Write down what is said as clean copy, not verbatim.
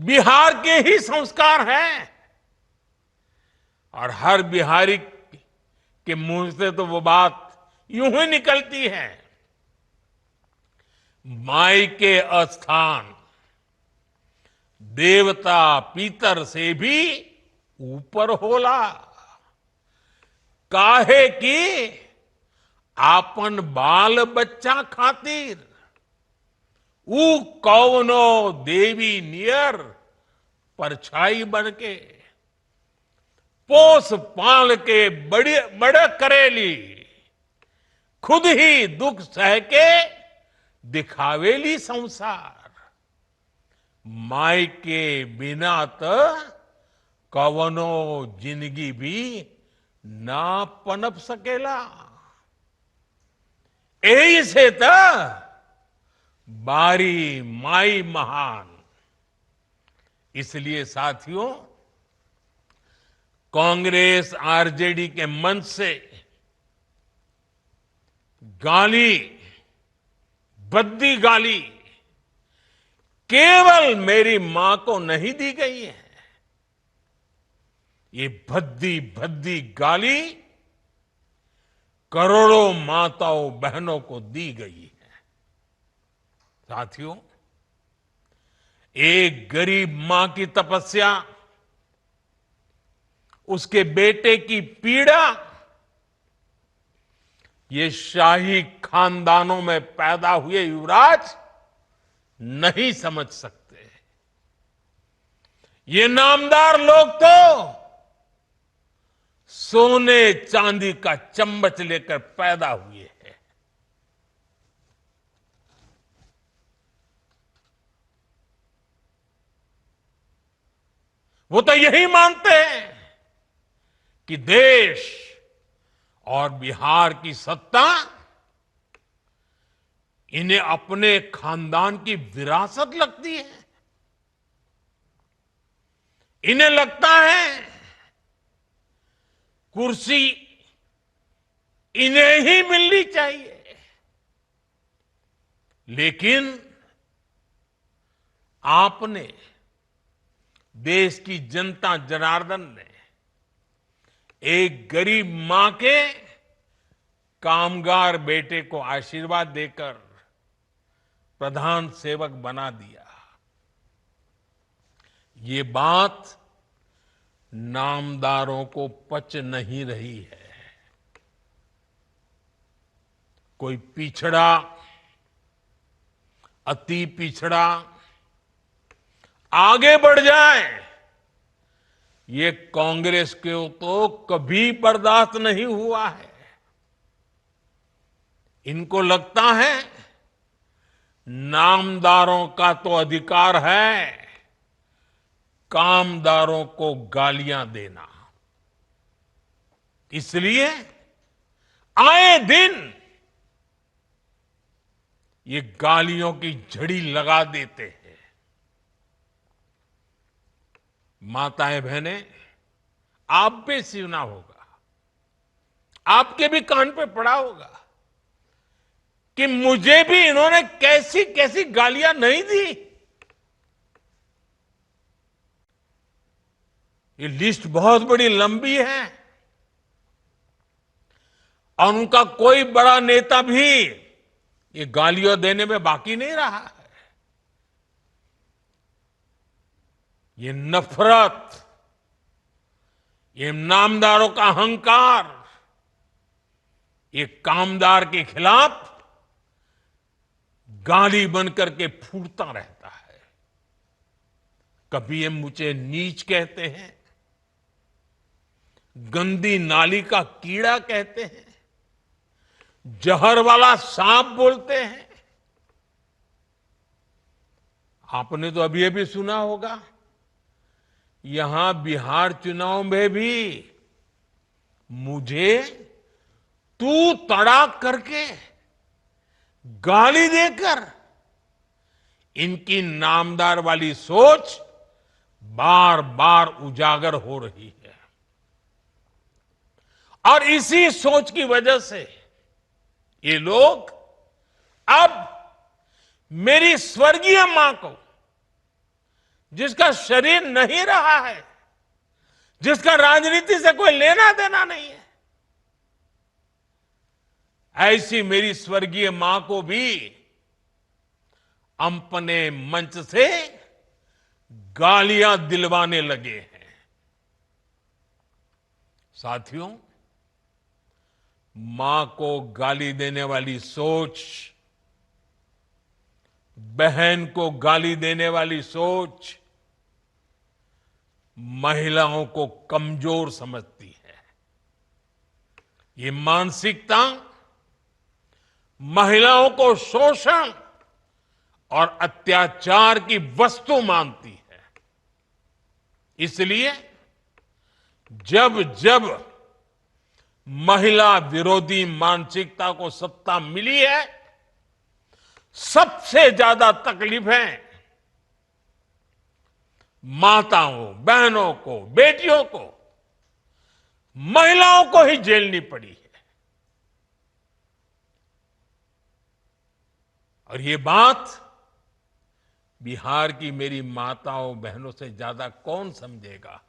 बिहार के ही संस्कार हैं और हर बिहारी के मुंह से तो वो बात यूं ही निकलती है, माई के अस्थान देवता पितर से भी ऊपर होला। काहे की आपन बाल बच्चा खातिर ऊ कौनो देवी नियर परछाई बनके पोस पाल के बड़े करेली, खुद ही दुख सह के दिखावेली संसार। माई के बिना तो कवनो जिंदगी भी ना पनप सकेला। यही से तो बारी माई महान। इसलिए साथियों, कांग्रेस आरजेडी के मंच से गाली, भद्दी गाली केवल मेरी मां को नहीं दी गई है, ये भद्दी भद्दी गाली करोड़ों माताओं बहनों को दी गई है। साथियों, एक गरीब मां की तपस्या, उसके बेटे की पीड़ा, ये शाही खानदानों में पैदा हुए युवराज नहीं समझ सकते। ये नामदार लोग तो सोने चांदी का चम्मच लेकर पैदा हुए हैं। वो तो यही मानते हैं कि देश और बिहार की सत्ता इन्हें अपने खानदान की विरासत लगती है। इन्हें लगता है कुर्सी इन्हें ही मिलनी चाहिए। लेकिन आपने, देश की जनता जनार्दन ने एक गरीब मां के कामगार बेटे को आशीर्वाद देकर प्रधान सेवक बना दिया। ये बात नामदारों को पच नहीं रही है। कोई पिछड़ा, अति पिछड़ा आगे बढ़ जाए, ये कांग्रेस को तो कभी बर्दाश्त नहीं हुआ है। इनको लगता है नामदारों का तो अधिकार है कामदारों को गालियां देना। इसलिए आए दिन ये गालियों की झड़ी लगा देते हैं। माताएं बहनें, आप भी सुना होगा, आपके भी कान पे पड़ा होगा कि मुझे भी इन्होंने कैसी कैसी गालियां नहीं दी। ये लिस्ट बहुत बड़ी लंबी है और उनका कोई बड़ा नेता भी ये गालियां देने में बाकी नहीं रहा है। ये नफरत, ये नामदारों का अहंकार, ये कामदार के खिलाफ गाली बनकर के फूटता रहता है। कभी ये मुझे नीच कहते हैं, गंदी नाली का कीड़ा कहते हैं, जहर वाला सांप बोलते हैं। आपने तो अभी अभी सुना होगा, यहां बिहार चुनाव में भी मुझे तू तड़ाक करके गाली देकर इनकी नामदार वाली सोच बार बार उजागर हो रही है। और इसी सोच की वजह से ये लोग अब मेरी स्वर्गीय मां को जिसका शरीर नहीं रहा है, जिसका राजनीति से कोई लेना देना नहीं है, ऐसी मेरी स्वर्गीय मां को भी अपने मंच से गालियां दिलवाने लगे हैं। साथियों, मां को गाली देने वाली सोच, बहन को गाली देने वाली सोच महिलाओं को कमजोर समझती है। ये मानसिकता महिलाओं को शोषण और अत्याचार की वस्तु मानती है। इसलिए जब जब महिला विरोधी मानसिकता को सत्ता मिली है, सबसे ज्यादा तकलीफें माताओं, बहनों को, बेटियों को, महिलाओं को ही झेलनी पड़ी है। और ये बात बिहार की मेरी माताओं, बहनों से ज्यादा कौन समझेगा।